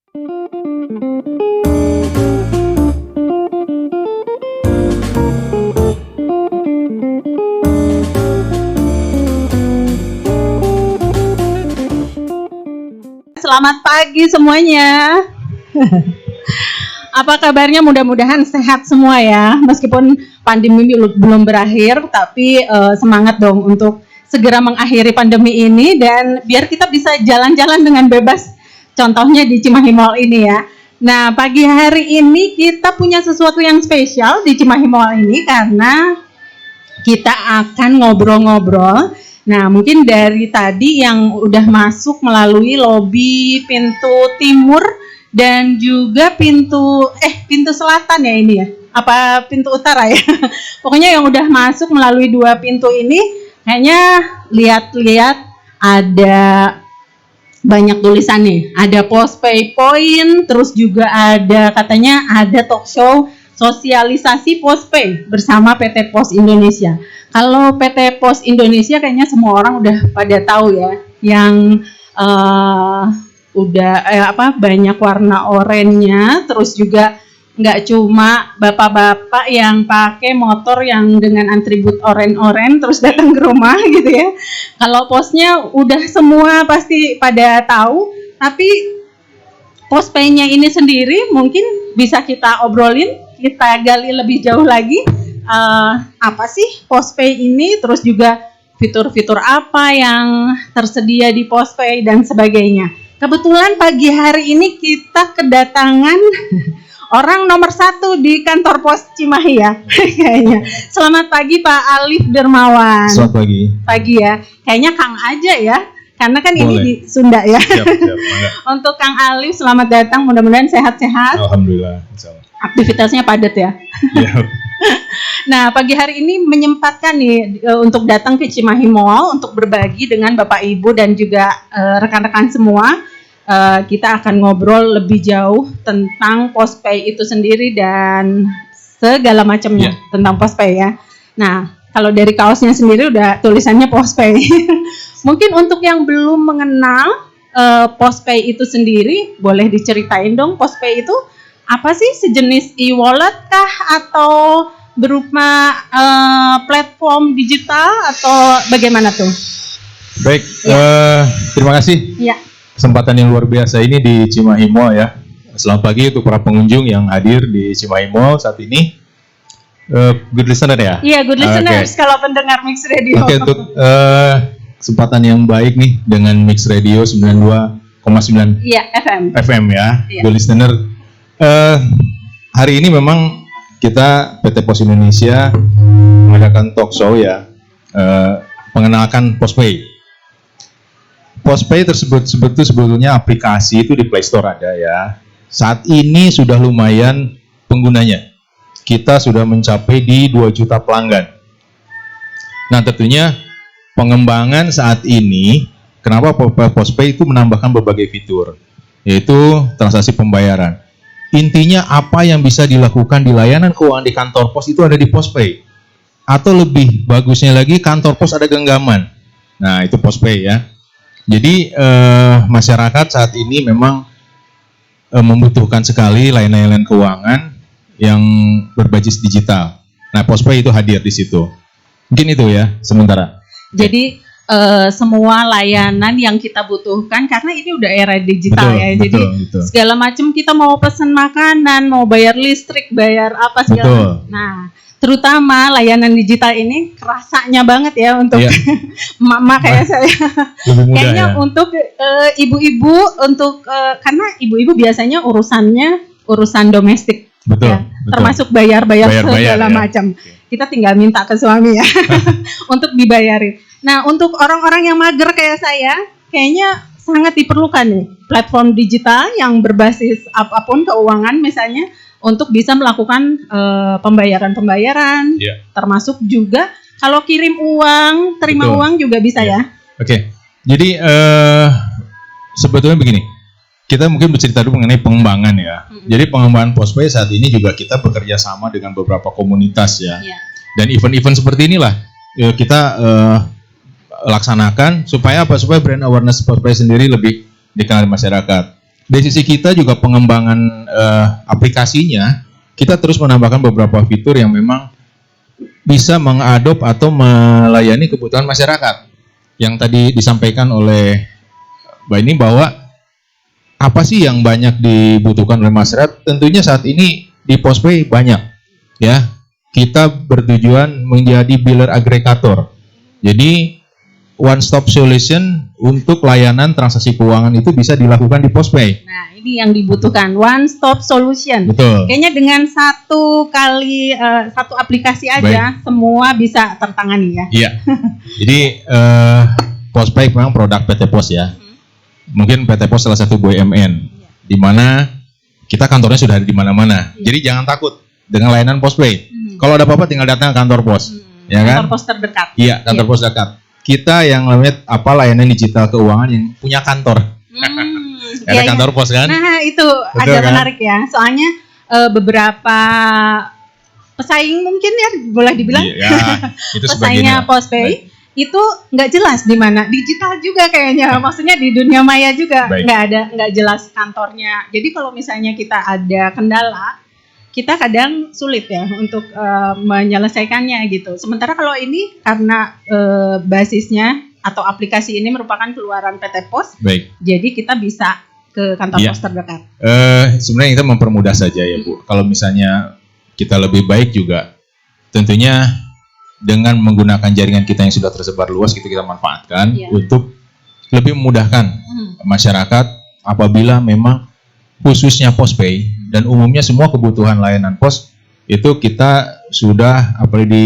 Selamat pagi semuanya. Apa kabarnya? Mudah-mudahan sehat semua ya. Meskipun pandemi belum berakhir, tapi semangat dong untuk segera mengakhiri pandemi ini dan biar kita bisa jalan-jalan dengan bebas. Contohnya di Cimahi Mall ini ya. Nah, pagi hari ini kita punya sesuatu yang spesial di Cimahi Mall ini karena kita akan ngobrol-ngobrol. Nah, mungkin dari tadi yang udah masuk melalui lobi pintu timur dan juga pintu selatan ya ini ya. Apa pintu utara ya? Pokoknya yang udah masuk melalui dua pintu ini kayaknya lihat-lihat ada banyak tulisan nih. Ada Postpay Point, terus juga ada katanya ada talk show sosialisasi Postpay bersama PT Pos Indonesia. Kalau PT Pos Indonesia kayaknya semua orang udah pada tahu ya, yang banyak warna oranye, terus juga nggak cuma bapak-bapak yang pakai motor yang dengan atribut oranye terus datang ke rumah gitu ya. Kalau posnya udah semua pasti pada tahu, tapi Postpay-nya ini sendiri mungkin bisa kita obrolin, kita gali lebih jauh lagi. Apa sih Postpay ini, terus juga fitur-fitur apa yang tersedia di Postpay dan sebagainya. Kebetulan pagi hari ini kita kedatangan orang nomor 1 di kantor Pos Cimahi ya kayaknya. Selamat pagi Pak Alif Dermawan. Selamat pagi. Pagi ya, kayaknya Kang aja ya, karena kan boleh. Ini di Sunda ya. Siap. Untuk Kang Alif selamat datang, mudah-mudahan sehat-sehat. Alhamdulillah. Aktivitasnya padat ya. Ya. Nah, pagi hari ini menyempatkan nih untuk datang ke Cimahi Mall untuk berbagi dengan Bapak Ibu dan juga rekan-rekan semua. Kita akan ngobrol lebih jauh tentang Postpay itu sendiri dan segala macamnya tentang Postpay ya. Nah, kalau dari kaosnya sendiri udah tulisannya Postpay. Mungkin untuk yang belum mengenal Postpay itu sendiri, boleh diceritain dong Postpay itu apa sih? Sejenis e-wallet kah atau berupa platform digital atau bagaimana tuh? Baik, terima kasih. Ya. Kesempatan yang luar biasa ini di Cimahi Mall ya. Selamat pagi untuk para pengunjung yang hadir di Cimahi Mall saat ini. Good listener ya? Iya, good listeners kalau pendengar Mix Radio. Oke, untuk kesempatan yang baik nih dengan Mix Radio 92,9 FM ya. Iya. Good listener. Hari ini memang kita PT Pos Indonesia mengadakan talk show ya, mengenalkan Postpay. Postpay tersebut sebetulnya aplikasi itu di Play Store ada ya. Saat ini sudah lumayan penggunanya. Kita sudah mencapai di 2 juta pelanggan. Nah, tentunya pengembangan saat ini, kenapa Postpay itu menambahkan berbagai fitur, yaitu transaksi pembayaran. Intinya apa yang bisa dilakukan di layanan keuangan di kantor pos itu ada di Postpay. Atau lebih bagusnya lagi, kantor pos ada genggaman. Nah, itu Postpay ya. Jadi masyarakat saat ini memang membutuhkan sekali layanan keuangan yang berbasis digital. Nah, Postpay itu hadir di situ. Mungkin itu ya sementara. Jadi semua layanan yang kita butuhkan karena ini udah era digital ya. Jadi segala macam kita mau pesan makanan, mau bayar listrik, bayar apa segala. Nah, terutama layanan digital ini kerasanya banget ya untuk emak-emak kayak saya. Kayaknya ya. Untuk ibu-ibu, untuk karena ibu-ibu biasanya urusan domestik. Betul. Termasuk bayar segala macam. Kita tinggal minta ke suami ya untuk dibayarin. Nah, untuk orang-orang yang mager kayak saya, kayaknya sangat diperlukan nih platform digital yang berbasis apapun keuangan misalnya untuk bisa melakukan pembayaran, termasuk juga kalau kirim uang, terima uang juga bisa ya. Oke. Jadi sebetulnya begini. Kita mungkin bercerita dulu mengenai pengembangan ya. Jadi pengembangan Postpay saat ini juga kita bekerja sama dengan beberapa komunitas ya. Dan event-event seperti inilah kita laksanakan supaya apa? Supaya brand awareness Postpay sendiri lebih dikenal di masyarakat. Dari sisi kita juga pengembangan aplikasinya, kita terus menambahkan beberapa fitur yang memang bisa mengadop atau melayani kebutuhan masyarakat. Yang tadi disampaikan oleh Mbak ini bahwa apa sih yang banyak dibutuhkan oleh masyarakat? Tentunya saat ini di Postpay banyak, ya. Kita bertujuan menjadi biller agregator. Jadi one stop solution untuk layanan transaksi keuangan itu bisa dilakukan di Postpay. Nah, ini yang dibutuhkan, one stop solution. Betul. Kayaknya dengan satu aplikasi aja semua bisa tertangani ya. Iya. Jadi Postpay memang produk PT Pos ya. Mungkin PT Pos salah satu BUMN di mana kita kantornya sudah ada di mana-mana. Jadi jangan takut dengan layanan Postpay. Kalau ada apa-apa tinggal datang ke kantor pos. Ya kan? Kantor pos terdekat. Iya, kantor pos dekat. Kita yang namanya layanan digital keuangan yang punya kantor. Ada kantor pos kan? Nah, itu betul, agak kan? menarik ya. Soalnya beberapa pesaing mungkin ya boleh dibilang itu pesaingnya Postpay itu nggak jelas di mana, digital juga kayaknya. Maksudnya di dunia maya juga nggak jelas kantornya. Jadi kalau misalnya kita ada kendala, kita kadang sulit ya untuk menyelesaikannya gitu. Sementara kalau ini karena basisnya atau aplikasi ini merupakan keluaran PT Pos, jadi kita bisa ke kantor pos terdekat. Sebenarnya kita mempermudah saja ya Bu. Kalau misalnya kita lebih baik juga, tentunya dengan menggunakan jaringan kita yang sudah tersebar luas, kita manfaatkan untuk lebih memudahkan masyarakat apabila memang khususnya Postpay dan umumnya semua kebutuhan layanan pos itu kita sudah apalagi di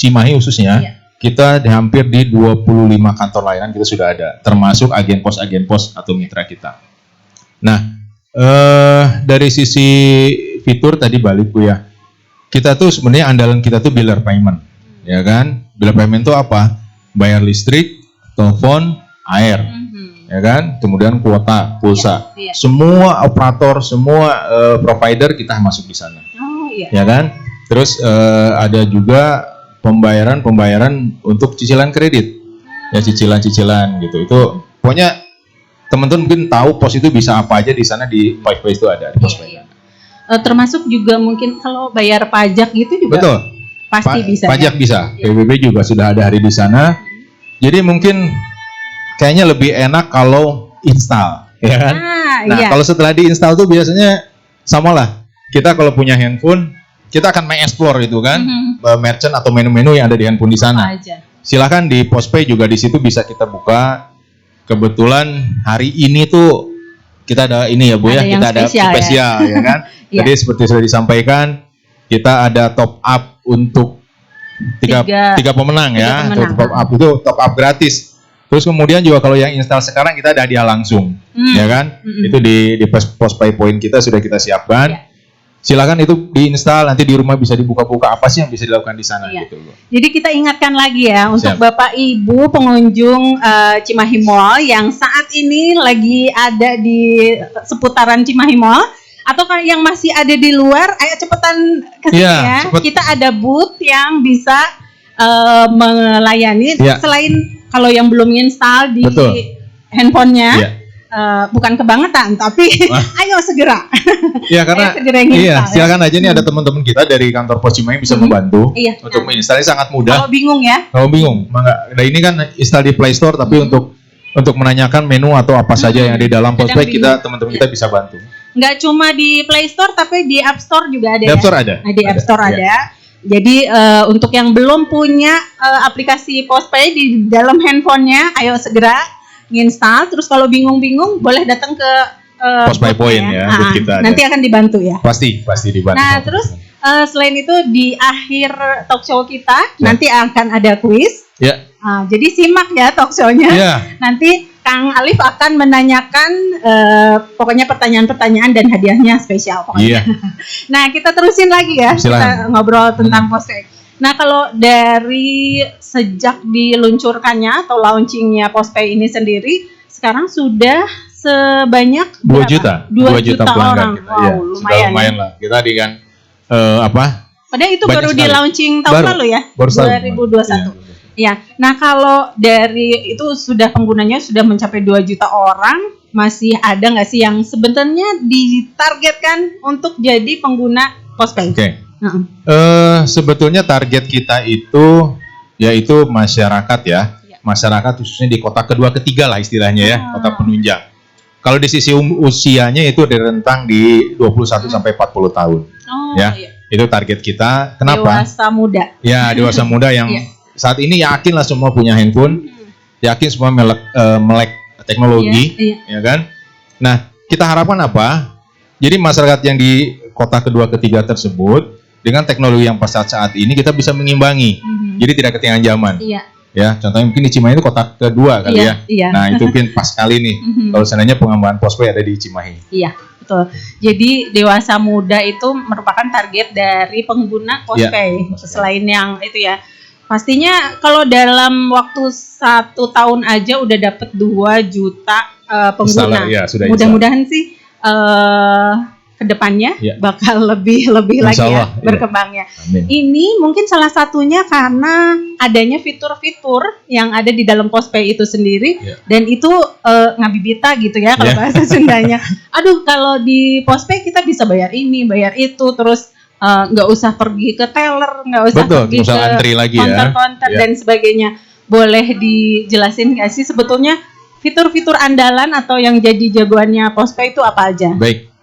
Cimahi khususnya kita hampir di 25 kantor layanan kita sudah ada, termasuk agen pos atau mitra kita. Nah, dari sisi fitur tadi balik Bu ya, kita tuh sebenarnya andalan kita tuh biller payment, ya kan? Biller payment itu apa? Bayar listrik, telepon, air. Ya kan, kemudian kuota, pulsa, semua operator, semua provider kita masuk di sana, ya kan. Terus ada juga pembayaran untuk cicilan kredit, ya cicilan gitu. Itu pokoknya teman-teman mungkin tahu pos itu bisa apa aja di sana di Postpay itu ada. Di Postpay. Termasuk juga mungkin kalau bayar pajak gitu juga. Betul. Pasti bisa. Pajak bisa. PBB juga sudah ada hari di sana. Jadi mungkin kayaknya lebih enak kalau install, ya kan? Kalau setelah diinstal tuh biasanya samalah. Kita kalau punya handphone, kita akan mengeksplor itu kan, merchant atau menu-menu yang ada di handphone di sana. Silakan di Postpay juga di situ bisa kita buka. Kebetulan hari ini tuh kita ada ini ya Bu ya, kita ada spesial ya kan. Jadi seperti sudah disampaikan, kita ada top up untuk tiga pemenang ya. Top up itu top up gratis. Terus kemudian juga kalau yang install sekarang kita ada hadiah langsung, ya kan? Itu di Postpay Point kita sudah kita siapkan. Silakan itu diinstal, nanti di rumah bisa dibuka-buka apa sih yang bisa dilakukan di sana gitu loh. Jadi kita ingatkan lagi ya untuk Bapak Ibu pengunjung Cimahi Mall yang saat ini lagi ada di seputaran Cimahi Mall atau yang masih ada di luar, ayo cepetan ke sini ya. Kita ada booth yang bisa melayani selain kalau yang belum install di handphonenya, bukan kebangetan, tapi ayo segera. Iya karena silakan aja nih ada teman-teman kita dari kantor Pos Cimahi bisa membantu untuk menginstalnya sangat mudah. Kalau bingung ya? Kalau bingung, nah ini kan install di Play Store, tapi untuk menanyakan menu atau apa saja yang ada di dalam Postpay kita teman-teman kita bisa bantu. Nggak cuma di Play Store, tapi di App Store juga ada. Di App Store ada. Di App Store ada. Jadi untuk yang belum punya aplikasi Postpay di dalam handphonenya, ayo segera nginstal. Terus kalau bingung-bingung boleh datang ke Postpay Point ya. Kita nanti akan dibantu ya. Pasti dibantu. Nah terus selain itu di akhir talk show kita nanti akan ada kuis. Jadi simak ya talk show-nya. Nanti Kang Alif akan menanyakan pokoknya pertanyaan-pertanyaan dan hadiahnya spesial pokoknya. Nah kita terusin lagi ya. Kita ngobrol tentang Postpay. Nah kalau dari sejak diluncurkannya atau launchingnya Postpay ini sendiri sekarang sudah sebanyak 2 juta. 2 juta orang. Wow, lumayan lah. Kita di kan padahal itu baru di launching tahun lalu ya. 2021. Ya, nah kalau dari itu sudah penggunanya sudah mencapai 2 juta orang, masih ada nggak sih yang sebenarnya ditargetkan untuk jadi pengguna postpay? Oke. Sebetulnya target kita itu yaitu masyarakat ya. Masyarakat khususnya di kota kedua ketiga lah istilahnya ya, kota penunjang. Kalau di sisi usianya itu di rentang di 21 sampai 40 tahun. Ya. Iya. Itu target kita. Kenapa? Dewasa muda. Ya, dewasa muda yang saat ini yakin lah semua punya handphone. Yakin semua melek teknologi, ya kan? Nah, kita harapkan apa? Jadi masyarakat yang di kota kedua ketiga tersebut dengan teknologi yang pesat saat ini kita bisa mengimbangi. Jadi tidak ketinggalan zaman. Iya. Ya, contohnya mungkin di Cimahi itu kota kedua kali ya. Iya. Nah, itu mungkin pas kali nih. Kalau seandainya pengembangan postpay ada di Cimahi. Iya, betul. Jadi dewasa muda itu merupakan target dari pengguna postpay. Selain yang itu ya. Pastinya kalau dalam waktu 1 tahun aja udah dapat 2 juta pengguna. Ya, mudah-mudahan sih kedepannya bakal lebih lagi ya berkembangnya. Amin. Ini mungkin salah satunya karena adanya fitur-fitur yang ada di dalam postpay itu sendiri dan itu ngabibita gitu ya kalau bahasa Sundanya. Aduh, kalau di postpay kita bisa bayar ini, bayar itu, terus nggak usah pergi ke teller, nggak usah pergi ke antri lagi counter dan sebagainya. Boleh dijelasin nggak sih sebetulnya fitur-fitur andalan atau yang jadi jagoannya postpay itu apa aja? Baik.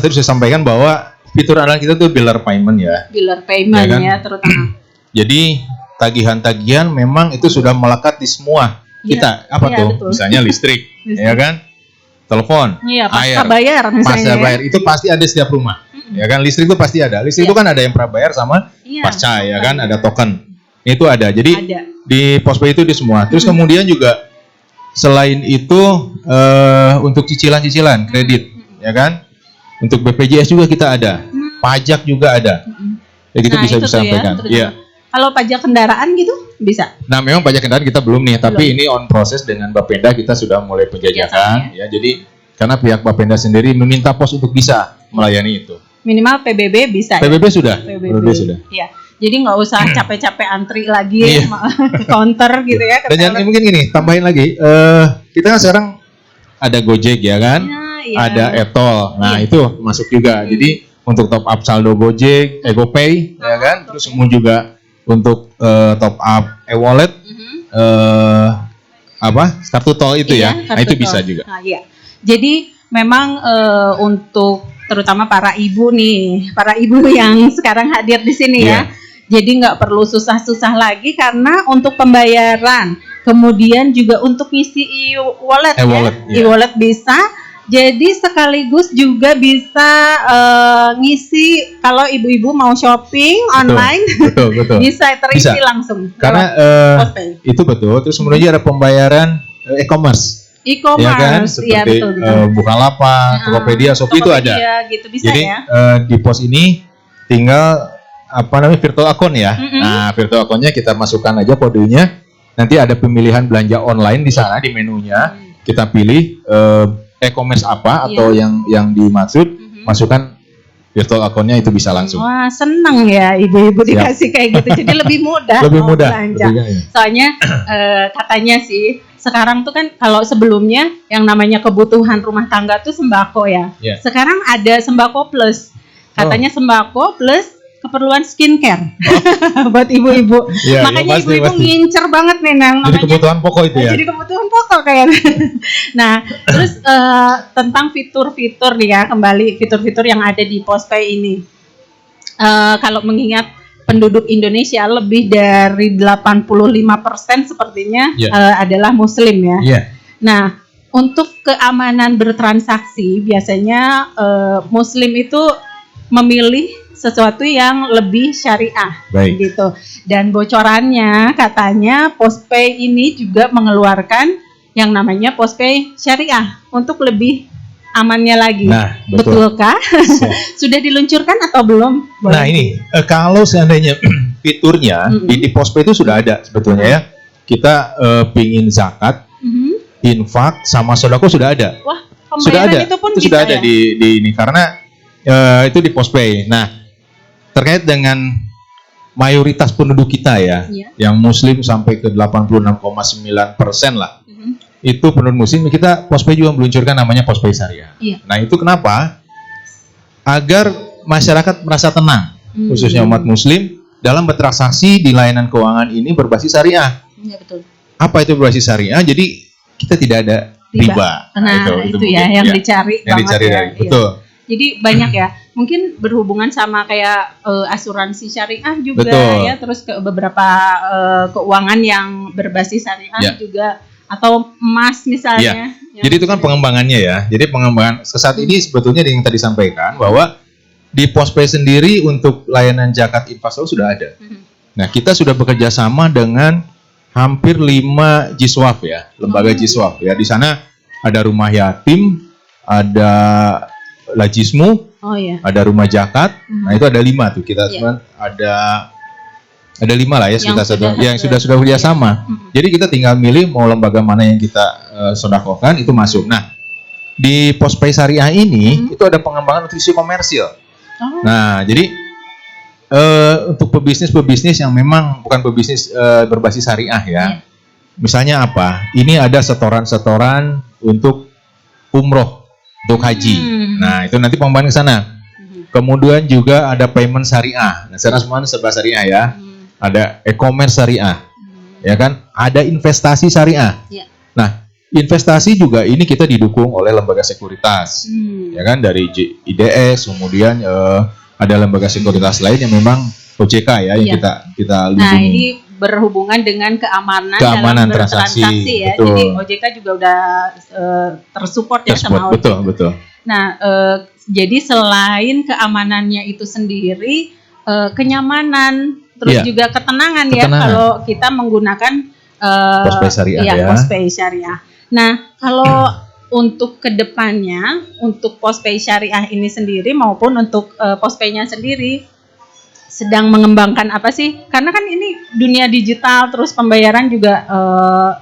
Tadi saya sampaikan bahwa fitur andalan kita itu biller payment ya. Biller payment ya terutama. Jadi tagihan-tagihan memang itu sudah melekat di semua kita. Apa tuh? Betul. Misalnya listrik, ya kan? Telepon, air, bayar misalnya. Pasca bayar itu pasti ada setiap rumah. Ya kan, listrik itu pasti ada. Listrik itu kan ada yang prabayar sama pasca ya kan, ada token. Itu ada. Jadi di postpay itu di semua. Terus kemudian juga selain itu untuk cicilan-cicilan kredit, ya kan? Untuk BPJS juga kita ada, pajak juga ada, ya gitu bisa disampaikan. Iya. Kalau pajak kendaraan gitu bisa. Nah, memang pajak kendaraan kita belum nih, tapi ini on proses dengan Bapenda kita sudah mulai penjajakan, ya. Jadi karena pihak Bapenda sendiri meminta pos untuk bisa melayani itu. Minimal PBB bisa. PBB sudah. PBB sudah. Iya. Jadi nggak usah capek-capek antri lagi ke counter gitu ya. Dan yang mungkin gini, tambahin lagi, kita kan sekarang ada Gojek ya kan. Ada e-tol, nah itu masuk juga. Jadi untuk top up saldo Gojek, GoPay, ya kan. Terus kemudian juga untuk top up e-wallet, kartu tol itu ya. Nah itu bisa juga. Nah, iya. Jadi memang untuk terutama para ibu nih, para ibu yang sekarang hadir di sini ya. Jadi nggak perlu susah-susah lagi karena untuk pembayaran, kemudian juga untuk isi e-wallet, e-wallet bisa. Jadi sekaligus juga bisa ngisi kalau ibu-ibu mau shopping online, betul. bisa terisi langsung. Karena itu betul. Terus kemudian ada pembayaran e-commerce. Ya kan? Seperti Bukalapak, Tokopedia, Shopee itu ada. Gitu bisa. Jadi di pos ini tinggal virtual account ya. Nah, virtual accountnya kita masukkan aja kodenya. Nanti ada pemilihan belanja online di sana di menunya. Kita pilih e-commerce apa atau yang dimaksud, masukkan virtual account-nya itu bisa langsung. Wah, seneng ya ibu-ibu dikasih kayak gitu. Jadi lebih mudah. Lebih mudah. Belanja. Soalnya katanya sih sekarang tuh kan kalau sebelumnya yang namanya kebutuhan rumah tangga tuh sembako ya. Sekarang ada sembako plus. Katanya sembako plus keperluan skincare buat ibu-ibu. Makanya ibu-ibu ngincer banget nih jadi kebutuhan pokok itu ya. Jadi kebutuhan pokok kayak. Nah, terus tentang fitur-fitur nih ya, kembali fitur-fitur yang ada di postpay ini. Kalau mengingat penduduk Indonesia lebih dari 85% sepertinya adalah Muslim ya. Nah, untuk keamanan bertransaksi biasanya Muslim itu memilih sesuatu yang lebih syariah gitu. Dan bocorannya katanya postpay ini juga mengeluarkan yang namanya postpay syariah untuk lebih amannya lagi. Nah, betulkah? Sudah diluncurkan atau belum? Nah, ini kalau seandainya fiturnya di postpay itu sudah ada sebetulnya ya. Kita pingin zakat, infak sama sedekah sudah ada. Wah, sudah ada. Itu pun itu sudah ada di ini karena itu di postpay. Nah, terkait dengan mayoritas penduduk kita ya, yang Muslim sampai ke 86,9% lah, itu penurun musim, kita Postpay juga meluncurkan namanya Postpay Syariah. Iya. Nah itu kenapa? Agar masyarakat merasa tenang, khususnya umat Muslim dalam bertransaksi di layanan keuangan ini berbasis syariah. Iya betul. Apa itu berbasis syariah? Jadi kita tidak ada riba. Nah, itu mungkin, ya yang dicari yang banget dicari ya. dari, Iya. betul. Jadi banyak ya, mungkin berhubungan sama kayak asuransi syariah juga Betul. ya, terus ke beberapa keuangan yang berbasis syariah Ya. juga, atau emas misalnya. Yang Jadi itu kan pengembangannya ya. Jadi pengembangan saat ini sebetulnya yang tadi disampaikan bahwa di Postpay sendiri untuk layanan zakat infak sudah ada. Nah kita sudah bekerja sama dengan hampir 5 Jiswaf ya, lembaga Jiswaf ya. Di sana ada rumah yatim, ada Lajismu, Oh iya. ada rumah zakat. Nah itu ada 5 tuh kita Iya. cuman ada 5 lah ya Yang sekitar sudah- yang sudah bekerja sama. Jadi kita tinggal milih mau lembaga mana yang kita sodakokan itu masuk. Nah di Postpay Syariah ini itu ada pengembangan nutrisi komersil. Oh. Nah jadi untuk pebisnis yang memang bukan pebisnis berbasis syariah ya. Iya. Misalnya apa? Ini ada setoran-setoran untuk umroh, untuk haji. Nah itu nanti pengembangan ke sana. Kemudian juga ada payment syariah. Nah sekarang semuanya serba syariah ya. Ada e-commerce syariah. Ya kan? Ada investasi syariah. Iya. Nah, investasi juga ini kita didukung oleh lembaga sekuritas. Ya kan? Dari IDS, kemudian ada lembaga sekuritas lain yang memang OJK ya yang Iya. kita Nah lindungi. ini berhubungan dengan keamanan Keamanan dalam transaksi, bertransaksi ya. betul. Jadi OJK juga udah tersupport ya sama OJK. Betul. Nah, jadi selain keamanannya itu sendiri, kenyamanan, terus Iya. juga ketenangan ya Ketenangan. kalau kita menggunakan Postpay Syariah iya, ya. Postpay Syariah. Nah, kalau untuk kedepannya, untuk Postpay Syariah ini sendiri maupun untuk Postpay-nya sendiri sedang mengembangkan apa sih? Karena kan ini dunia digital, terus pembayaran juga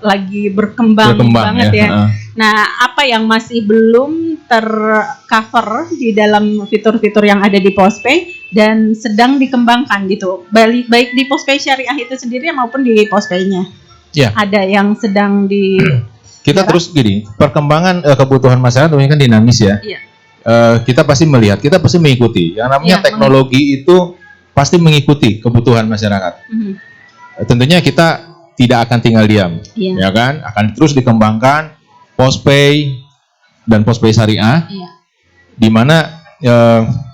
lagi berkembang banget ya. Nah, apa yang masih belum tercover di dalam fitur-fitur yang ada di Postpay dan sedang dikembangkan gitu, baik di Postpay Syariah itu sendiri maupun di Postpay-nya. Ya. Ada yang sedang di Kita terus gini, perkembangan kebutuhan masyarakat ini kan dinamis ya. Iya. Kita pasti melihat, kita pasti mengikuti. Yang namanya Iya, teknologi itu pasti mengikuti kebutuhan masyarakat. Tentunya kita tidak akan tinggal diam, Iya. ya kan? Akan terus dikembangkan Postpay dan Postpay Syariah, di mana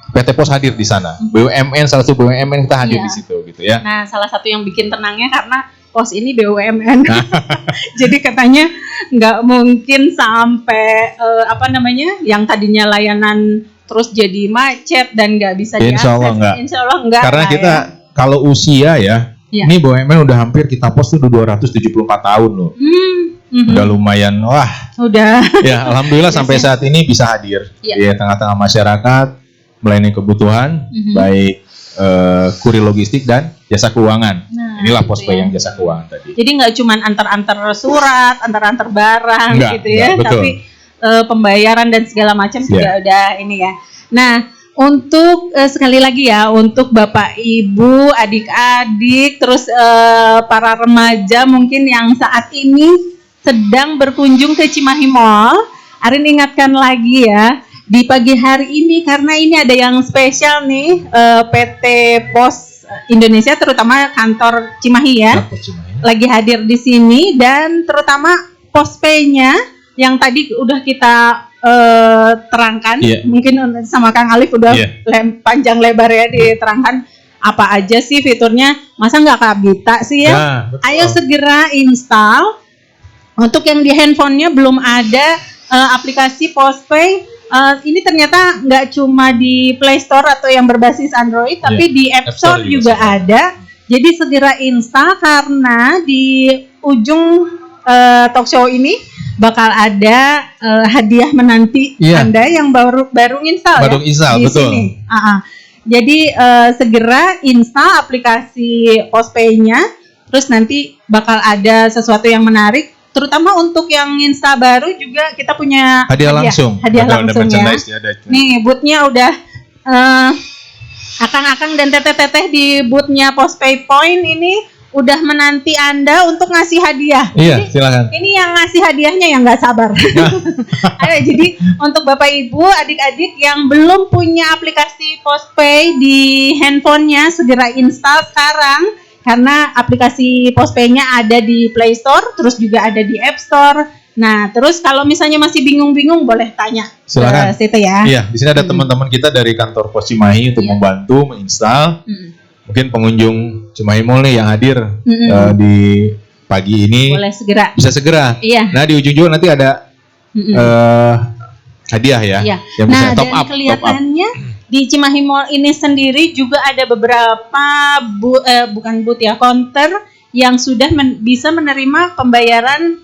PT Pos hadir di sana. BUMN, salah satu BUMN kita hadir Iya. di situ, gitu ya. Nah, salah satu yang bikin tenangnya karena Pos ini BUMN. Jadi katanya nggak mungkin sampai yang tadinya layanan terus jadi macet dan nggak bisa diakses. Insya Allah enggak. Insya Allah enggak. Karena lah kita kalau usia ya, Iya. ini BUMN udah hampir kita pos tuh 274 tahun loh. Udah lumayan, wah. Udah. Ya, alhamdulillah sampai saat ini bisa hadir Iya. di tengah-tengah masyarakat, melayani kebutuhan, baik kurir logistik dan jasa keuangan. Nah, Inilah gitu Postpay ya. yang jasa keuangan tadi. Jadi nggak cuma antar-antar surat, antar-antar barang Enggak, gitu ya, betul. tapi pembayaran dan segala macam juga udah ini ya. Nah, untuk sekali lagi ya, untuk Bapak Ibu, adik-adik, terus para remaja mungkin yang saat ini sedang berkunjung ke Cimahi Mall, Arin ingatkan lagi ya, di pagi hari ini karena ini ada yang spesial nih, PT Pos Indonesia terutama kantor Cimahi ya, lagi hadir di sini dan terutama Postpay-nya yang tadi udah kita terangkan, mungkin sama Kang Alif udah panjang lebar ya diterangkan apa aja sih fiturnya, masa nggak kabita sih ya? Ayo segera install. Untuk yang di handphonenya belum ada aplikasi Postpay, ini ternyata nggak cuma di Play Store atau yang berbasis Android, tapi di App Store juga ada. Jadi segera install karena di ujung talk show ini bakal ada hadiah menanti Anda yang baru install baru install, di betul. sini. Jadi segera install aplikasi Postpay-nya, terus nanti bakal ada sesuatu yang menarik. Terutama untuk yang install baru juga kita punya hadiah langsung. Hadiah langsung ya. Ada. Nih bootnya udah akang-akang dan teteh-teteh di bootnya Postpay Point ini udah menanti Anda untuk ngasih hadiah. Iya, Jadi, silakan. ini yang ngasih hadiahnya yang nggak sabar. Ayo, jadi untuk Bapak Ibu, adik-adik yang belum punya aplikasi Postpay di handphonenya, segera install sekarang. Karena aplikasi Postpay-nya ada di Play Store, terus juga ada di App Store. Nah, terus kalau misalnya masih bingung-bingung, boleh tanya Silakan. ke situ ya. Iya, di sini ada teman-teman kita dari kantor Pos Cimahi untuk Iya. membantu menginstal. Mungkin pengunjung Cimahi Mall nih yang hadir di pagi ini Boleh segera. bisa segera. Iya. Nah, di ujung juga nanti ada hadiah ya, Iya. yang bisa Nah, top dan up. kelihatannya di Cimahi Mall ini sendiri juga ada beberapa counter yang sudah bisa menerima pembayaran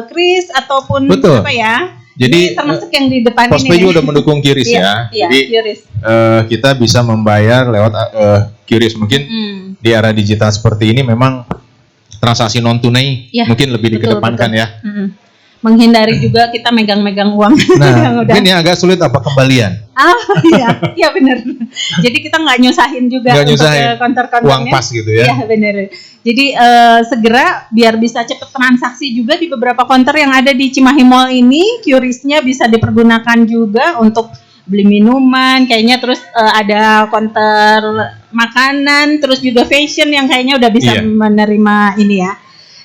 kris ataupun Betul. apa ya. Jadi ini termasuk yang di depan Postpay ini. juga udah mendukung QRIS ya. Iya, Jadi QRIS. kita bisa membayar lewat QRIS. Mungkin di era digital seperti ini memang transaksi non tunai Iya, mungkin lebih betul, dikedepankan betul. ya. Menghindari juga kita megang-megang uang Nah, yang udah. mungkin yang agak sulit apa kembalian. Iya benar. Jadi kita nggak nyusahin juga Nggak untuk nyusahin. konter-konternya. Uang pas gitu ya. Iya benar. Jadi segera biar bisa cepet transaksi juga di beberapa konter yang ada di Cimahi Mall ini, QRIS-nya bisa dipergunakan juga untuk beli minuman, kayaknya terus ada konter makanan, terus juga fashion yang kayaknya udah bisa Iya. menerima ini ya.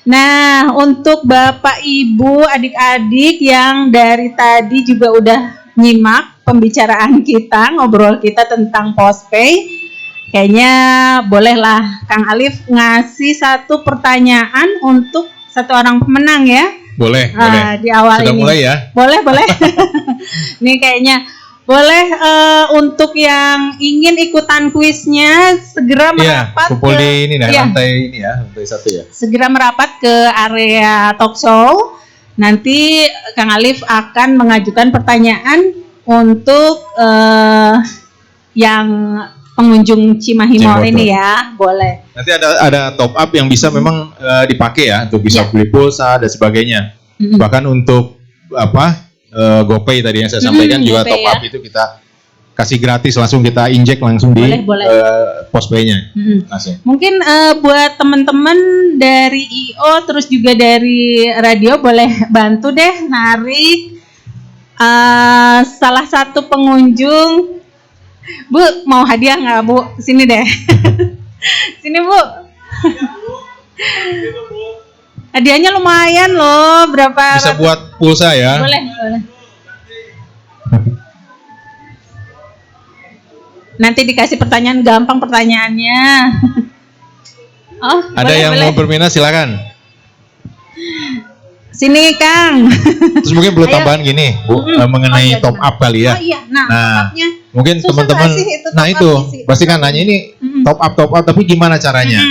Nah, untuk Bapak Ibu, adik-adik yang dari tadi juga udah nyimak pembicaraan kita, ngobrol kita tentang Postpay, kayaknya bolehlah Kang Alif ngasih satu pertanyaan untuk satu orang pemenang ya. Boleh, boleh. Di awal Sudah ini. mulai ya. Boleh. Ini kayaknya boleh untuk yang ingin ikutan kuisnya segera Iya, merapat kumpul ke di ini nah, iya, lantai ini ya, lantai 1 ya. segera merapat ke area talk show. Nanti Kang Alif akan mengajukan pertanyaan untuk yang pengunjung Cimahi Mall Cimoto. ini ya, boleh. Nanti ada top up yang bisa memang dipakai ya untuk bisa Iya. beli pulsa dan sebagainya. Bahkan untuk GoPay tadi yang saya sampaikan juga GoPay top up ya. itu kita kasih gratis, langsung kita injek langsung di Boleh. Postpay-nya. Langsung. Mungkin buat teman-teman dari IO terus juga dari radio boleh bantu deh narik salah satu pengunjung. Bu, mau hadiah nggak Bu? Sini deh. Sini Bu. Hadiahnya lumayan loh, berapa? Bisa buat pulsa ya. Boleh. Nanti dikasih pertanyaan gampang pertanyaannya. Oh, Ada boleh, yang boleh. mau berminat silakan. Sini Kang. Terus mungkin perlu Ayo. tambahan gini, Bu, mengenai Oh, iya, top up kali ya. Oh iya, nah, Nah, top-up-nya. mungkin Susah teman-teman, nggak sih itu nah top itu up isi? pasti kan nanya ini top up, tapi gimana caranya?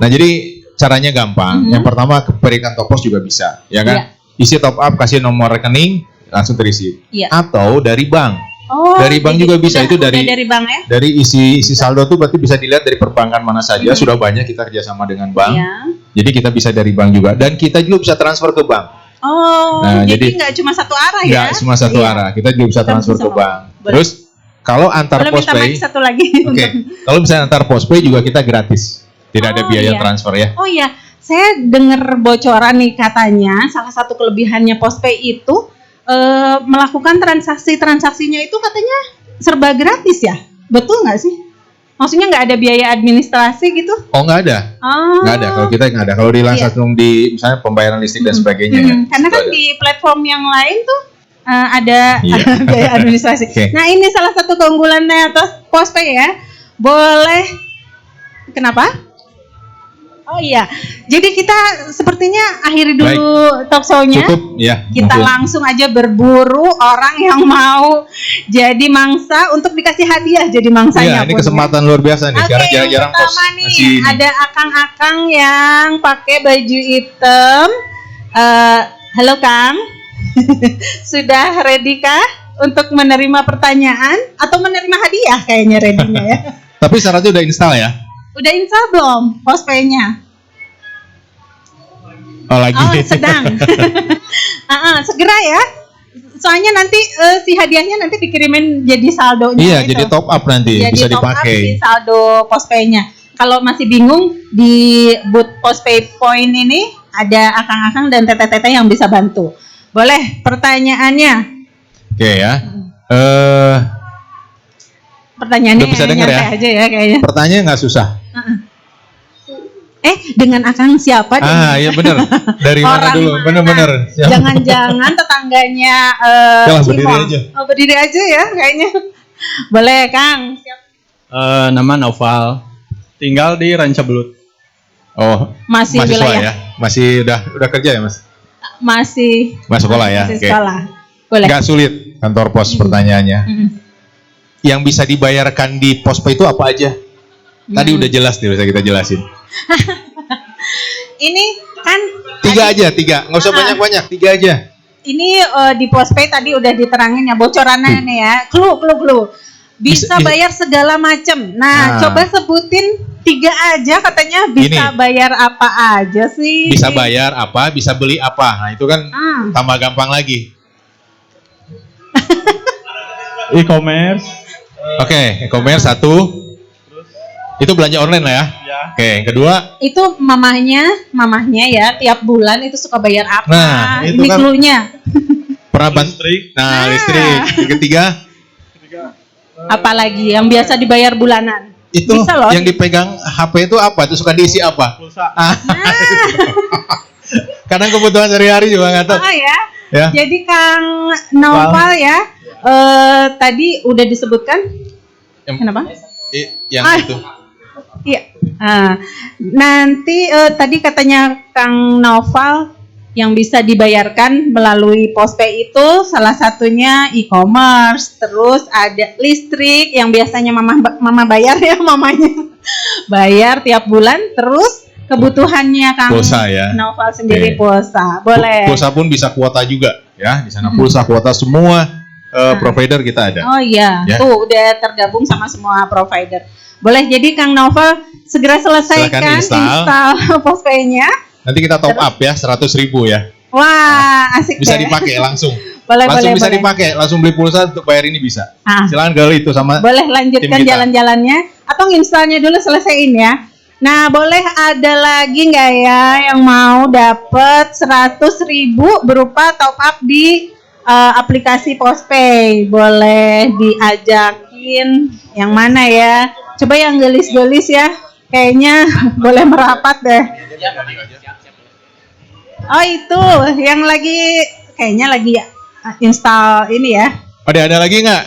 Nah, jadi caranya gampang. Yang pertama berikan top pos juga bisa, ya kan? Isi top up, kasih nomor rekening, langsung terisi. Iya. Atau dari bank. Oh, Dari bank jadi juga bisa, itu udah dari bank ya? Dari isi saldo tuh berarti bisa dilihat dari perbankan mana saja. Sudah banyak kita kerjasama dengan bank. Iya. Jadi kita bisa dari bank juga, dan kita juga bisa transfer ke bank. Oh, Nah, jadi jadi- nggak cuma satu arah ya? Nggak cuma satu Iya. arah, kita juga bisa Kita transfer bisa ke ngomong. bank. Boleh. Terus kalau antar Boleh minta Postpay, mic satu lagi. oke. Kalau misalnya antar Postpay juga kita gratis, tidak ada Oh, biaya iya. transfer ya. Oh iya, saya dengar bocoran nih katanya salah satu kelebihannya Postpay itu melakukan transaksinya itu katanya serba gratis ya? Betul nggak sih? Maksudnya nggak ada biaya administrasi gitu? Oh, nggak ada, Oh. nggak ada. Kalau kita nggak ada. Kalau di Iya. langsung di misalnya pembayaran listrik dan sebagainya ya. Karena itu kan ada. di platform yang lain tuh ada Iya. biaya administrasi. Oke. Nah ini salah satu keunggulannya Postpay ya. Boleh. Kenapa? Oh iya. Jadi kita sepertinya akhiri dulu talk show-nya. Cukup ya. Kita mungkin. langsung aja berburu orang yang mau jadi mangsa untuk dikasih hadiah jadi mangsanya. Iya, ini pun, kesempatan luar biasa nih. Oke, Karena yang jarang-jarang pos pertama nih ngasih ini. ada akang-akang yang pakai baju hitam. Halo Kang, sudah ready kah untuk menerima pertanyaan atau menerima hadiah? Kayaknya ready-nya ya. Tapi syaratnya udah install ya? Udah install belum Postpay-nya? Oh, lagi. Oh sedang. Segera ya. Soalnya nanti si hadiahnya nanti dikirimin jadi saldonya. Iya, itu. jadi top up nanti Jadi bisa top up dipakai. si saldo Postpay-nya. kalau masih bingung di booth Postpay Point ini ada akang-akang dan teteh-teteh yang bisa bantu. Boleh pertanyaannya? Oke ya. Pertanyaannya Udah bisa denger nyantai ya? aja ya kayaknya. Pertanyaannya nggak susah. Dengan akang siapa? Iya benar. Dari mana Orang dulu? mana? Bener-bener. Siapa? Jangan-jangan tetangganya Yalah, Cimol. berdiri aja. Oh, berdiri aja ya kayaknya. Boleh Kang. Siap. Nama Noval, tinggal di Ranca Belut. Oh, Masih mahasiswa wilayah. ya? Masih udah kerja ya, Mas? Masih Sekolah ya? Masih Oke. sekolah. Boleh. Nggak sulit kantor pos pertanyaannya. Yang bisa dibayarkan di Postpay itu apa aja? Tadi udah jelas nih, bisa kita jelasin. Ini kan Tiga aja, nggak usah banyak-banyak, 3 aja. ini di Postpay tadi udah diterangin ya bocorannya nih ya. Clue. Bisa Bisa- bayar segala macam. Nah, coba sebutin 3 aja katanya bisa Ini. bayar apa aja sih? Bisa bayar apa, bisa beli apa. Nah itu kan tambah gampang lagi. E-commerce. Oke, e-commerce 1. Itu belanja online lah ya. Ya. Oke, yang kedua, Itu mamahnya ya tiap bulan itu suka bayar apa? Nah, itu Ini kan- clue-nya. pernah Listrik. listrik. Yang ketiga, Apalagi yang biasa dibayar bulanan. itu Bisa loh. yang dipegang HP itu apa? Itu suka diisi apa? Pulsa. Kadang kebutuhan sehari-hari juga nggak tahu. Oh ya. Ya. Jadi Kang Noval ya, tadi udah disebutkan. Yang- Kenapa? Yang itu. Iya. Nanti tadi katanya Kang Noval yang bisa dibayarkan melalui Postpay itu salah satunya e-commerce, terus ada listrik yang biasanya mama bayar ya mamanya bayar tiap bulan, terus kebutuhannya Kang Pulsa ya. Noval sendiri Oke. pulsa, boleh. Pulsa pun bisa kuota juga ya. Di sana pulsa kuota semua provider kita ada. Oh iya, Ya. tuh udah tergabung sama semua provider. Boleh, jadi Kang Noval segera selesaikan Silakan install Postpay-nya. Nanti kita top up ya 100.000 ya. Wah, asik Bisa deh. dipakai langsung. Boleh, Langsung boleh, bisa boleh. dipakai, langsung beli pulsa untuk bayar ini bisa. Ah. Silakan gali itu sama Boleh lanjutkan tim kita. jalan-jalannya atau installnya dulu selesaiin ya. Nah, boleh ada lagi nggak ya yang mau dapat 100.000 berupa top up di aplikasi Postpay? Boleh diajakin yang mana ya? Coba yang gelis-gelis ya. Kayaknya boleh merapat deh. Oh itu yang lagi kayaknya lagi install ini ya. Ada lagi nggak?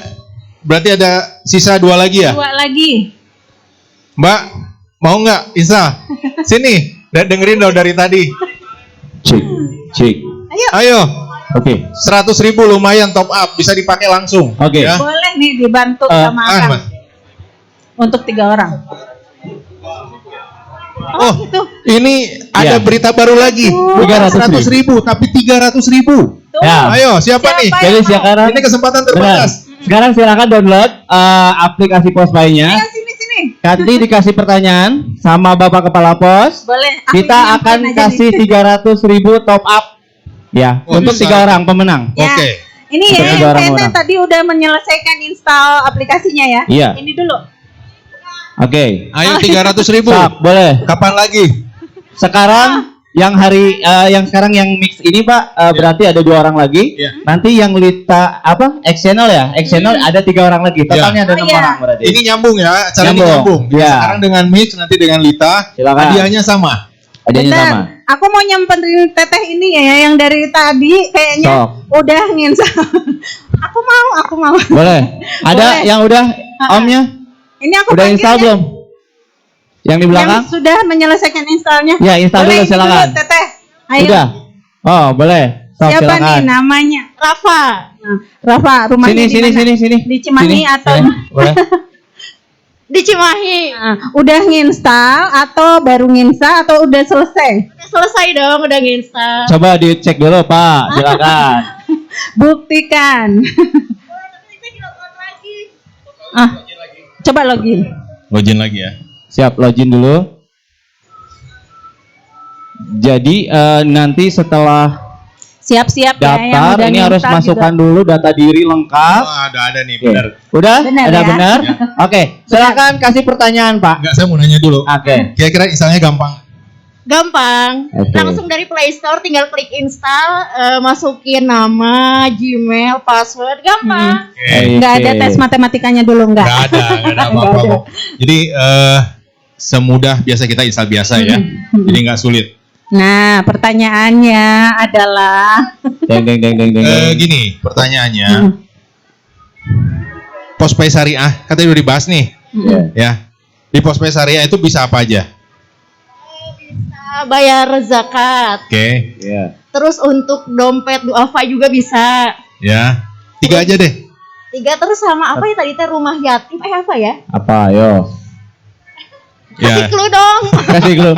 Berarti ada sisa 2 lagi ya? 2 lagi. Mbak, mau nggak Isa? Sini, dengerin dong dari tadi. Cik. Ayo, Oke. 100.000 lumayan top up, bisa dipakai langsung. Oke. Ya. Boleh nih dibantu sama Akang. Mas. Untuk 3 orang. Oh, gitu. ini ada Ya. berita baru lagi. Bukan 300.000. 100.000, tapi 300.000. Tuh. Ya. Ayo, siapa nih? Siapa? Jadi Ayo, sekarang Ini kesempatan benar. terbatas. Sekarang silakan download aplikasi Postpay-nya. Ayo sini. Nanti dikasih pertanyaan sama Bapak Kepala Pos. Boleh. aku Kita nyamperin akan aja kasih nih. 300.000 top up. Ya, Oh, untuk bisa. 3 orang pemenang. Ya. Oke. Ini Untuk ya 3 yang orang Tete orang. tadi udah menyelesaikan install aplikasinya ya. Iya. Ini dulu. Oke. Ayo 300.000. Sok, boleh. Kapan lagi? Sekarang yang yang sekarang yang mix ini Pak berarti ada 2 orang lagi. Iya. Nanti yang Lita X channel ya? X channel ada 3 orang lagi. Totalnya ada Oh, 6 iya. orang berarti. Ini nyambung ya, acara ini Nyambung. nyambung. Ya. Sekarang dengan Mix, nanti dengan Lita, Silakan. hadiahnya sama. Adanya Bentar. sama. Aku mau nyamperin Teteh ini ya yang dari tadi kayaknya Sok. udah nginstal. aku mau. Boleh. Ada Boleh. yang udah omnya? Ini aku Udah panggil install ya. belum? Yang di belakang? Yang sudah menyelesaikan installnya. Ya, install Boleh dulu, ini silakan. dulu, Teteh. Ayo. Udah. Oh, boleh. Sok, Siapa silakan. nih namanya? Rafa. Nah, Rafa, rumahnya Sini, di mana? sini. Di Cimahi Sini, atau sini. Boleh. di Cimahi? Udah nginstal atau baru nginstal atau udah selesai? Udah selesai dong, udah nginstal. Coba dicek dulu, Pak. Silakan. Buktikan. Coba login. Login lagi ya. Siap, login dulu. Jadi nanti setelah Siap-siap ya yang daftar. udah Ini harus minta masukkan juga. dulu data diri lengkap. Oh, ada nih, Oke. benar. Udah? Benar Ada ya? benar? Oke, silakan kasih pertanyaan, Pak. Enggak, saya mau nanya dulu. Oke. Kira-kira installnya gampang? Gampang, Oke. langsung dari Play Store tinggal klik install, masukin nama, Gmail, password, gampang. Nggak ada tes matematikanya dulu nggak? Enggak ada apa-apa Nggak ada. kok. Jadi semudah biasa kita install biasa ya. Jadi nggak sulit. Nah, pertanyaannya adalah Deng deng deng deng deng. Gini, pertanyaannya. Postpay syariah, katanya udah dibahas nih. Ya. Di postpay syariah itu bisa apa aja? Bisa bayar zakat, Oke, Iya. terus untuk dompet duafa juga bisa. ya. 3 aja deh. 3 terus sama apa ya tadi teh rumah yatim, apa ya? Apa? Ayo. Kasih Ya. clue dong. Kasih clue.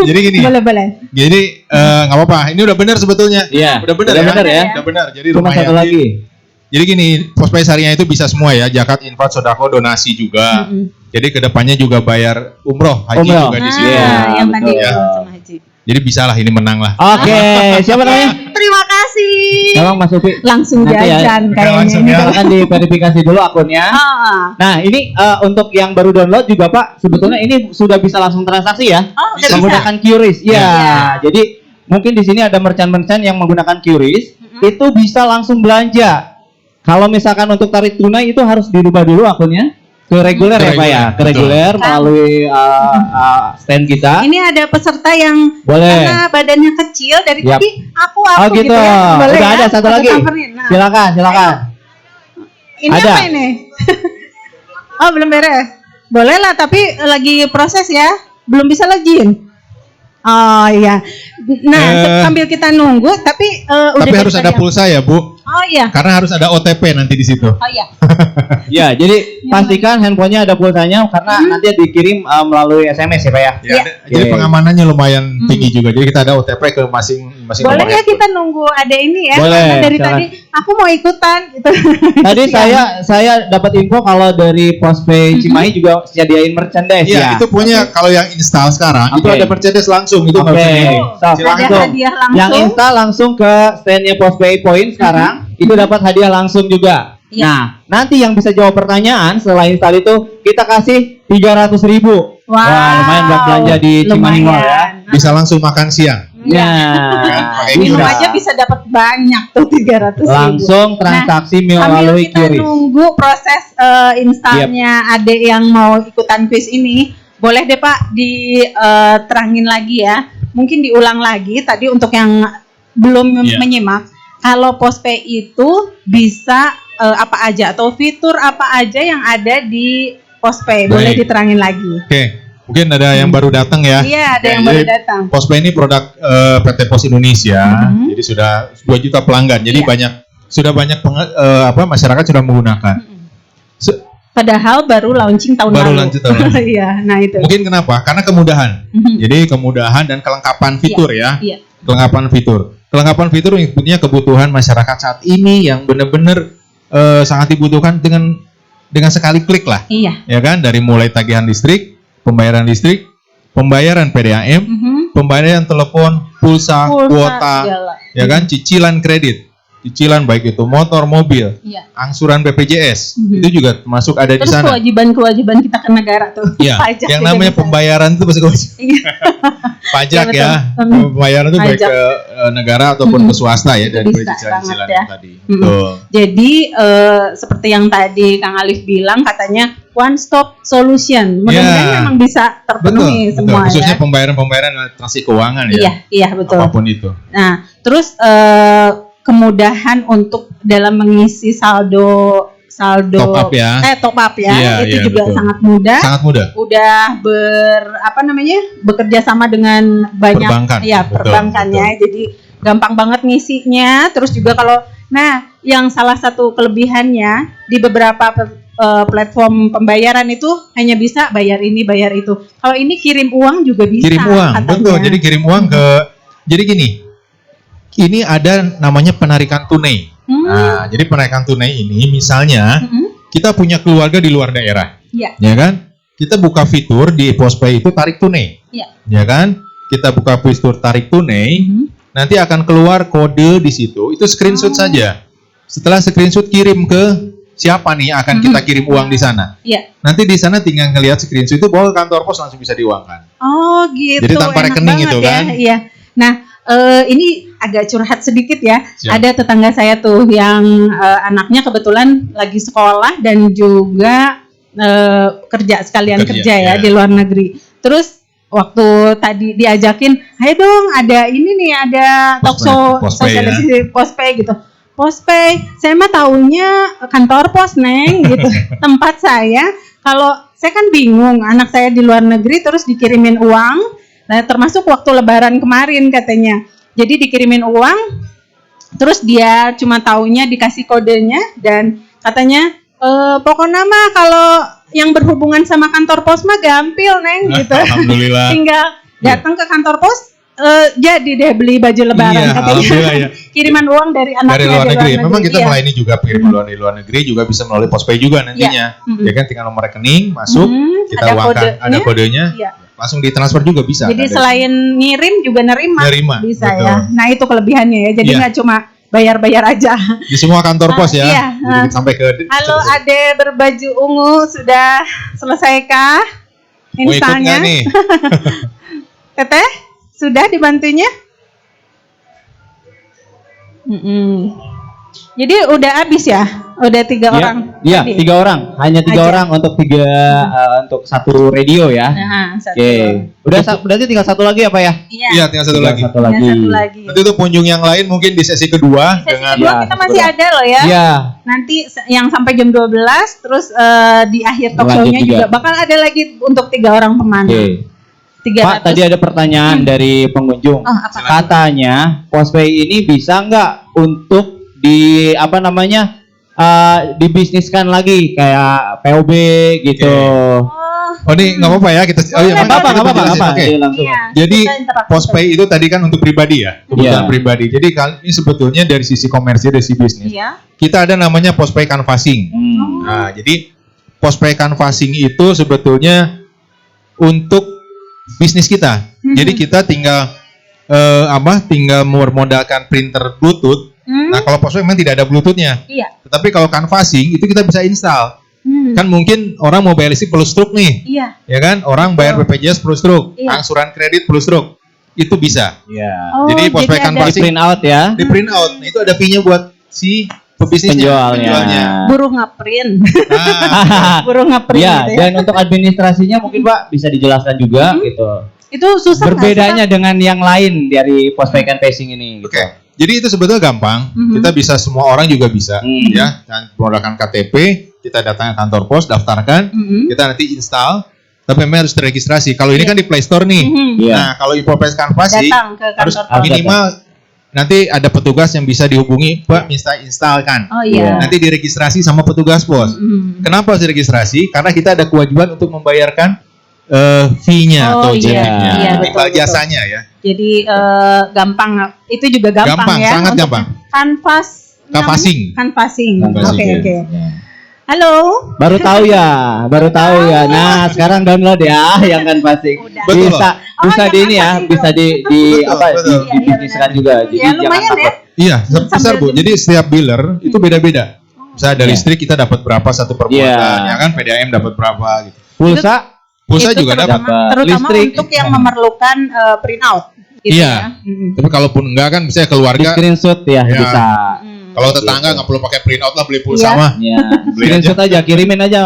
Jadi gini. boleh. Jadi nggak apa-apa. Ini udah benar sebetulnya. Iya. Udah benar Udah ya. benar ya. Udah benar. Jadi Cuma rumah satu yatim. lagi. Jadi gini, postpay syariah itu bisa semua ya, zakat, infak, sedekah, donasi juga. Jadi kedepannya juga bayar umroh, haji Umroh. juga di Nah, sini. Iya, yang tadi betul. sama haji. Jadi bisa lah ini menang lah. Oke, siapa namanya? Terima kasih. Tolong Mas Upi. Langsung Nanti ya. jajan kayaknya Langsung ini. ya. Silakan diverifikasi dulu akunnya. Ah. Nah, ini untuk yang baru download juga Pak, sebetulnya ini sudah bisa langsung transaksi ya. Oh, udah Menggunakan QRIS. Ya, Iya. jadi mungkin di sini ada merchant-merchant yang menggunakan QRIS, itu bisa langsung belanja. Kalau misalkan untuk tarik tunai itu harus dirubah dulu akunnya ke reguler Ke ya Pak ya, reguler, ke reguler melalui stand kita. Ini ada peserta yang Boleh. karena badannya kecil dari Yap. tadi aku Oh gitu. ya. Boleh Udah ya? ada satu Aku lagi. samperin. Nah, Silakan. ini ada. apa ini? Oh, belum beres. Boleh lah, tapi lagi proses ya. Belum bisa login. Oh iya. Nah, sambil kita nunggu, tapi udah Tapi harus bisa ada yang- pulsa ya, Bu. Oh iya. Karena harus ada OTP nanti di situ. Oh iya. Ya, jadi pastikan handphonenya ada pulsanya karena nanti dikirim melalui SMS ya Pak ya. Ya, jadi Oke. pengamanannya lumayan tinggi juga. Jadi kita ada OTP ke masing Boleh nomor ya handphone. kita nunggu ada ini ya. Boleh, Karena dari silakan. tadi aku mau ikutan gitu. Tadi saya dapat info kalau dari Postpay Cimahi juga sediain merchandise Iya, ya. itu punya kalau yang install sekarang itu Oke. ada merchandise langsung itu nggak Oke. usah di- So, Ada langsung. hadiah langsung. Yang install langsung ke standnya Postpay Point sekarang itu dapat hadiah langsung juga. Iya. Nah, nanti yang bisa jawab pertanyaan setelah install itu kita kasih 300.000. Wow. Wah, lumayan buat belanja di Cimahi Mall ya. bisa langsung makan siang. Iya. Pakai Minum QRIS. aja bisa dapat banyak tuh 300 ribu. Langsung transaksi melalui Sambil kita QRIS. nunggu proses instalnya adek yang mau ikutan quiz ini, boleh deh Pak diterangin lagi ya. Mungkin diulang lagi tadi untuk yang belum Iya. menyimak. Kalau Postpay itu bisa apa aja atau fitur apa aja yang ada di Postpay? Boleh Baik. diterangin lagi. Oke, mungkin ada yang baru datang ya. Iya, ada yang Jadi, baru datang. Postpay ini produk PT Pos Indonesia. Jadi sudah 2 juta pelanggan. Jadi Iya. banyak masyarakat sudah menggunakan. Se- Padahal baru launching tahun Baru lalu. launching tahun lalu. Iya, nah itu. Mungkin kenapa? Karena kemudahan. Jadi kemudahan dan kelengkapan fitur ya. Iya. Kelengkapan fitur. Kelengkapan fitur mengikutinya kebutuhan masyarakat saat ini yang benar-benar sangat dibutuhkan dengan sekali klik lah. Iya. Ya kan, dari mulai tagihan listrik, pembayaran PDAM, pembayaran telepon, pulsa, kuota, segala. ya kan, cicilan kredit, cicilan baik itu motor, mobil, Iya. angsuran BPJS, itu juga termasuk ada di Terus sana. kewajiban-kewajiban kita ke negara tuh. Iya, Pajak yang juga namanya bisa. pembayaran itu masih Iya. pajak Iya, ya, betul. pembayaran itu baik Pajak. ke negara ataupun ke swasta ya Itu dari bisa cicilan-cicilan banget ya. tadi. Mm-mm. Betul. Jadi seperti yang tadi Kang Alif bilang katanya one stop solution. Mudah-mudahan Iya. memang bisa terpenuhi Betul, semua khususnya ya. pembayaran transaksi keuangan ya. Iya, iya betul. Apapun itu. Nah, terus kemudahan untuk dalam mengisi saldo Top up ya. top up ya. Iya, itu iya, juga betul. sangat mudah. Sangat mudah. Udah bekerja sama dengan banyak Perbankan. ya Betul, perbankannya. Jadi gampang banget ngisinya. Terus juga kalau yang salah satu kelebihannya di beberapa platform pembayaran itu hanya bisa bayar ini bayar itu. Kalau ini kirim uang juga bisa. Kirim uang, katanya. betul. Jadi kirim uang ke, jadi gini, ini ada namanya penarikan tunai. Nah, jadi penarikan tunai ini misalnya kita punya keluarga di luar daerah, Iya. ya kan? Kita buka fitur di Postpay itu tarik tunai, Iya. ya kan? Kita buka fitur tarik tunai. nanti akan keluar kode di situ. Itu screenshot saja. Setelah screenshot kirim ke siapa nih yang akan kita kirim uang di sana. Iya. Nanti di sana tinggal ngelihat screenshot itu bawa ke kantor pos langsung bisa diuangkan. Oh gitu. Jadi tanpa enak rekening banget itu ya. kan. Iya. Nah ini agak curhat sedikit ya. Siap. Ada tetangga saya tuh yang anaknya kebetulan lagi sekolah dan juga kerja sekalian kerja ya ya. di luar negeri. Terus waktu tadi diajakin, ayo dong ada ini nih, ada talkshow Postpay, sosialisasi Postpay gitu. Postpay, saya mah taunya kantor pos Neng gitu. Tempat saya, kalau saya kan bingung, anak saya di luar negeri terus dikirimin uang, nah termasuk waktu lebaran kemarin katanya. Jadi dikirimin uang, terus dia cuma taunya dikasih kodenya dan katanya, pokoknya mah kalau yang berhubungan sama kantor pos mah gampil Neng gitu. Alhamdulillah. Tinggal datang ke kantor pos, jadi deh beli baju lebaran Iya, katanya. alhamdulillah ya. Kiriman uang dari anaknya Dari luar negeri. Memang kita iya. melayani juga pengiriman uang di luar negeri juga bisa melalui Postpay juga nantinya. Ya kan tinggal nomor rekening masuk, kita ada uangkan, kodenya. ada kodenya, Iya. langsung ditransfer juga bisa. Jadi kan, selain ngirim juga nerima, Nerima, bisa betul. ya. Nah itu kelebihannya ya. Jadi Iya. nggak cuma bayar-bayar aja. di semua kantor pos ya. Iya. Jadi sampai ke Halo Ade berbaju ungu, sudah selesaikah mau ikut instalnya? nggak nih? Teteh sudah dibantunya? Jadi udah habis ya? Udah 3 orang? Iya, Tadi? 3 orang. Hanya 3 Aja. orang untuk untuk satu radio ya. Nah, satu. Oke. Udah berarti tinggal satu lagi apa ya? Iya. Iya, tinggal satu Tinggal lagi. Satu Tinggal lagi. satu lagi. Nanti untuk pengunjung yang lain mungkin di sesi kedua Sesi dengan kedua Ya, kita sesi masih kedua. ada loh ya. Iya. Nanti yang sampai jam 12 terus di akhir talk Lanjut show-nya juga. juga bakal ada lagi untuk 3 orang pemandu. Oke. 300. Pak, tadi ada pertanyaan dari pengunjung. Oh, apa? Katanya Postpay ini bisa nggak untuk di apa namanya dibisniskan lagi kayak POB gitu. Oh ini nggak apa-apa ya kita. Oh iya, Nggak Bang, apa-apa, kita nggak apa-apa, jelasin. nggak apa-apa. Oke. Jadi langsung. Iya, Jadi kita interaktif. Postpay itu tadi kan untuk pribadi ya, kebutuhan Iya. pribadi. Jadi ini sebetulnya dari sisi komersil, dari sisi bisnis. Iya. Kita ada namanya Postpay canvassing. Nah, jadi Postpay canvassing itu sebetulnya untuk bisnis kita. Jadi kita tinggal tinggal memodalkan printer Bluetooth. Nah, kalau Postpay memang tidak ada Bluetooth-nya. Iya. Tetapi kalau canvassing itu kita bisa install. Kan mungkin orang mau bayar listrik perlu struk nih. Iya. Ya kan? Orang bayar BPJS perlu struk, Iya. angsuran kredit perlu struk. Itu bisa. Iya. Oh, Jadi Postpay ada Di canvassing print out ya. di print out. Nah, itu ada fee-nya buat si pebisnisnya, Penjualnya. buruh ngeprint. Nah, Buruh ngeprint Iya, gitu ya. dan untuk administrasinya mungkin Pak bisa dijelaskan juga gitu. Itu susah nggak? Berbedanya dengan yang lain dari Postpay canvassing ini gitu. Oke. Jadi itu sebetulnya gampang. Kita bisa, semua orang juga bisa, ya. Dan menggunakan KTP, kita datang ke kantor pos, daftarkan, kita nanti install. Tapi memang harus terregistrasi. Kalau ini kan di Play Store nih. Iya. Nah, kalau Postpay canvassing Datang ke harus kantor pos. minimal nanti ada petugas yang bisa dihubungi, Pak, minta instalkan. Oh iya. Nanti diregistrasi sama petugas pos. Kenapa harus diregistrasi? Karena kita ada kewajiban untuk membayarkan fee-nya Oh, atau iya. JP-nya, Iya, minimal betul. jasanya ya. Jadi gampang. Itu juga gampang, Gampang, ya. sangat untuk gampang. Canvassing. Canvassing. Oke, ya. oke. Halo. Baru tahu ya. Nah, sekarang download ya yang canvassing. Udah. Betul Bisa Oh, bisa yang di ini ya, canvassing bisa di Betul, apa betul. di dibisniskan juga. Jadi Ya, jangan lumayan takut. ya. Iya, besar Bu. Jadi setiap dealer itu beda-beda. Misalnya dari Iya. listrik kita dapat berapa satu perbuatan, Iya. ya kan? PDAM dapat berapa gitu. Pulsa Pulsa Itu juga terutama, dapat. terutama Listrik. untuk yang memerlukan print out. Gitu Iya. ya. Tapi kalaupun enggak kan bisa di keluarga. screenshot ya Ya. bisa. Kalau tetangga nggak perlu pakai print out lah, beli pulsa Iya. mah. Ya, Beli screenshot aja, kirimin aja.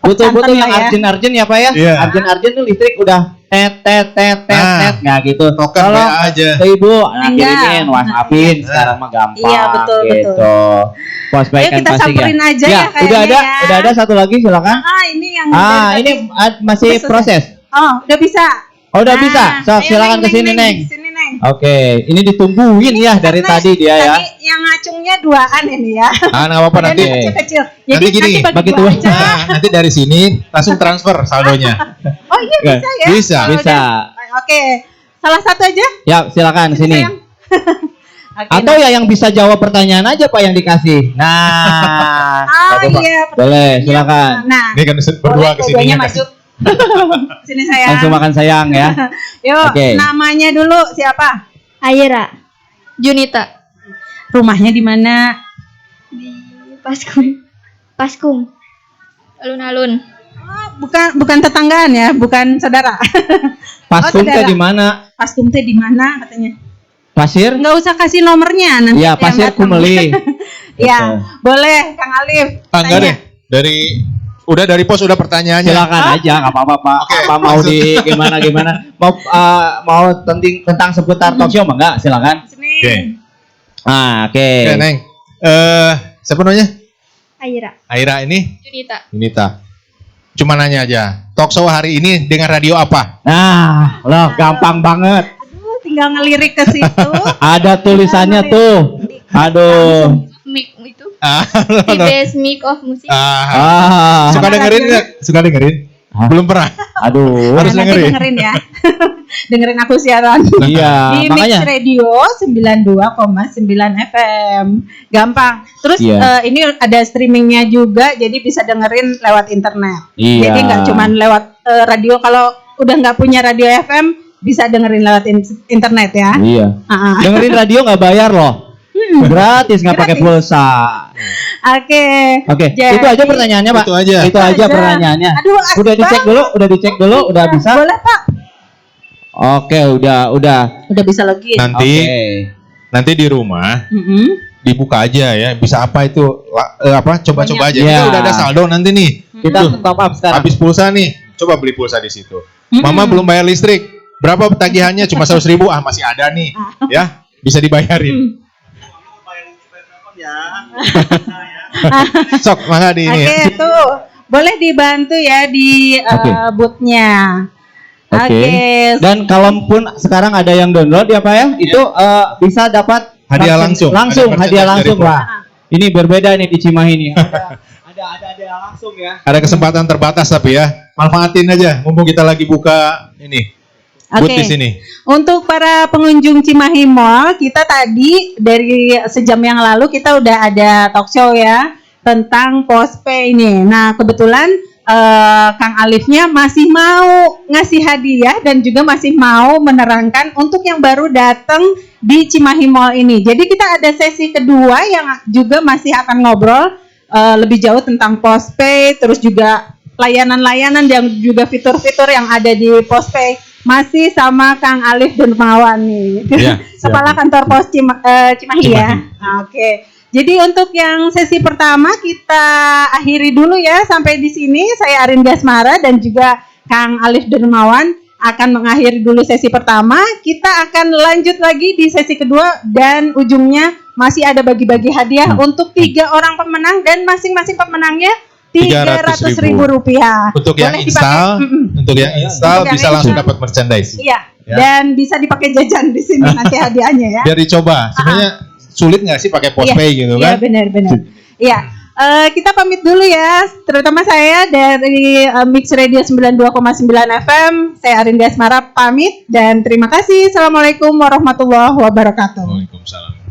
Butuh-butuh Santan yang lah ya. urgent ya Pak ya. Iya. Urgent tuh listrik udah tet Nah. nggak gitu. Token Kalau WA aja. ke ibu, nah Enggak. kirimin, WhatsAppin, sekarang mah gampang. Iya, betul, gitu. betul. Postpay Ayo kita canvassing samperin aja ya kayaknya udah ada, ya. udah ada satu lagi silakan. Ini yang Ini masih Khusus ya? proses. Oh, udah bisa. Oh, udah Nah, bisa. So, ayo, silakan ke sini, Neng. Di sini, Neng. Oke, ini ditungguin ya dari Karena tadi dia ya. Tadi yang ngacungnya 2-an ini ya. Nggak apa-apa nanti. Jadi kecil-kecil. Jadi Nanti gini, bagi bagi dua dua. aja. Nah, nanti dari sini langsung transfer saldonya. Oh iya Oke. bisa ya. Bisa. Kalau Bisa. udah- Oke. Salah satu aja. Ya, silakan sini. Sayang. Oke, Atau ya yang bisa jawab pertanyaan aja Pak yang dikasih. Nah, Ah apa-apa. iya. boleh, silakan. Nah, Ini kan berdua boleh ke keduanya sini. maju. Sini sayang. Langsung makan sayang ya. Yuk, Oke. namanya dulu siapa? Aira. Junita. Rumahnya di mana? Di Paskum. Alun-alun. Oh, bukan tetanggaan ya, bukan saudara. Paskum teh saudara. di mana? Paskum teh di mana katanya? Pasir? Nggak usah kasih nomornya nanti. Iya, yang Pasir datang. Kumeli. Ya, boleh Kang Alif. Enggak tanya. deh. Dari pos udah pertanyaannya. Silakan aja, nggak apa-apa Pak. Oke, Apa mau di gimana? Mau tentang seputar talk show enggak? Silakan. Sini. Oke. Oke. Oke, Neng. Siapa namanya? Aira. Aira ini? Junita. Yunita. Cuma nanya aja. Talk show hari ini dengan radio apa? Nah, loh gampang banget. Aduh, tinggal ngelirik ke situ. Ada tulisannya tuh. Aduh. Mic itu. Ah, The best mic of musik. Suka dengerin nggak? Suka dengerin? Hah? Belum pernah. Aduh. Harus Nah, nanti dengerin. dengerin ya. Dengerin aku siaran. Iya, Di Mix makanya. Radio 92,9 FM. Gampang. Terus Iya. ini ada streamingnya juga, jadi bisa dengerin lewat internet. Iya. Jadi nggak cuman lewat radio. Kalau udah nggak punya radio FM, bisa dengerin lewat internet ya. Iya. Ah, ah. Dengerin radio nggak bayar loh. Gratis, nggak pakai Gratis. pulsa. Oke. Oke, Jadi- itu aja pertanyaannya Pak. Itu aja. Itu aja pertanyaannya. Aduh, asik Udah dicek banget. dulu, udah bisa. Boleh Pak. Oke, udah. Udah bisa login. Nanti Oke. nanti di rumah Mm-mm. dibuka aja ya. Bisa apa itu? Coba-coba aja. Iya. Kita udah ada saldo nanti nih. Kita top up sekarang. Habis pulsa nih. Coba beli pulsa di situ. Mm-mm. Mama belum bayar listrik. Berapa tagihannya? Cuma 100.000. Ah, masih ada nih. Ya, bisa dibayarin. Sok, mangga di ini. Oke, tuh. Boleh dibantu ya di Oke. booth-nya. Oke. Dan kalaupun sekarang ada yang download ya Pak ya, itu bisa dapat Hadiah langsung. Langsung, Ada hadiah merchandise langsung dari Pak. Ini berbeda nih di Cimahi nih. Ada hadiah langsung ya. Ada kesempatan terbatas tapi ya. Manfaatin aja. Mumpung kita lagi buka ini. Booth Oke. di sini. Untuk para pengunjung Cimahi Mall, kita tadi dari sejam yang lalu kita udah ada talk show ya tentang postpay ini. Nah, kebetulan Kang Alifnya masih mau ngasih hadiah dan juga masih mau menerangkan untuk yang baru datang di Cimahi Mall ini. Jadi kita ada sesi kedua yang juga masih akan ngobrol lebih jauh tentang postpay, terus juga layanan-layanan dan juga fitur-fitur yang ada di postpay. Masih sama Kang Alif Dermawan nih, Iya, Kepala siap. Kantor Pos Cimahi ya. Oke. Jadi untuk yang sesi pertama kita akhiri dulu ya sampai di sini. Saya Arinda Asmara dan juga Kang Alif Dermawan akan mengakhiri dulu sesi pertama. Kita akan lanjut lagi di sesi kedua dan ujungnya masih ada bagi-bagi hadiah untuk 3 orang pemenang dan masing-masing pemenangnya Rp300.000. Untuk yang Boleh install, dipakai, untuk yang install Untuk yang bisa langsung install. dapat merchandise. Iya. Ya. Dan bisa dipakai jajan di sini nanti hadiahnya ya. Biar dicoba. Sebenarnya sulit nggak sih pakai postpay gitu Iya kan? benar-benar. Iya. Kita pamit dulu ya, terutama saya dari Mix Radio 92,9 FM. Saya Arinda Asmara pamit dan terima kasih. Assalamualaikum warahmatullahi wabarakatuh. Waalaikumsalam.